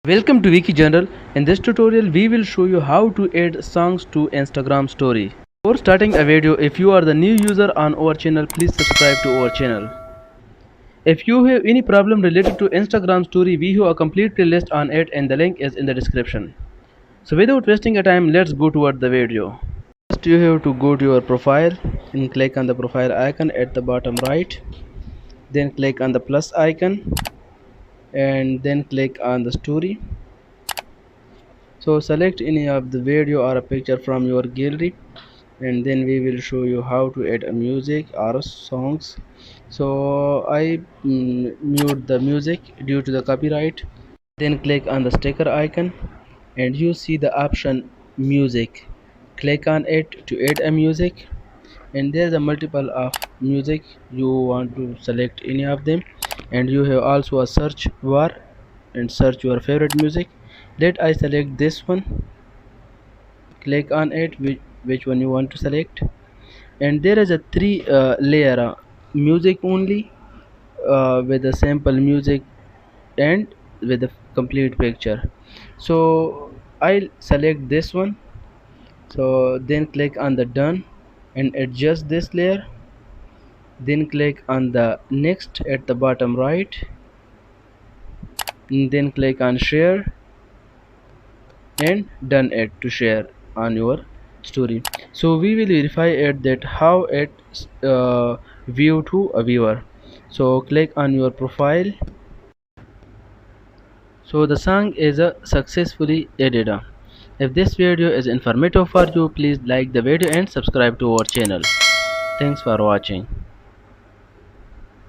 Welcome to Wiki Journal. In this tutorial, we will show you how to add songs to Instagram story. Before starting a video, if you are the new user on our channel, please subscribe to our channel. If you have any problem related to Instagram story, we have a complete playlist on it and the link is in the description. So without wasting a time, let's go toward the video. First you have to go to your profile and click on the profile icon at the bottom right. Then click on the plus icon and then click on the story. So select any of the video or a picture from your gallery and then we will show you how to add a music or songs. So I mute the music due to the copyright. Then click on the sticker icon and you see the option music. Click on it to add a music, and there is a multiple of music. You want to select any of them, and you have also a search bar and search your favorite music. Let I select this one. Click on it, which one you want to select, and there is a three layer music only, with a sample music and with a complete picture. So I'll select this one. So then click on the done and adjust this layer. Then click on the next at the bottom right, and then click on share and done it to share on your story. So we will verify it that how it view to a viewer. So click on your profile. So the song is successfully added. If this video is informative for you, please like the video and subscribe to our channel. Thanks for watching.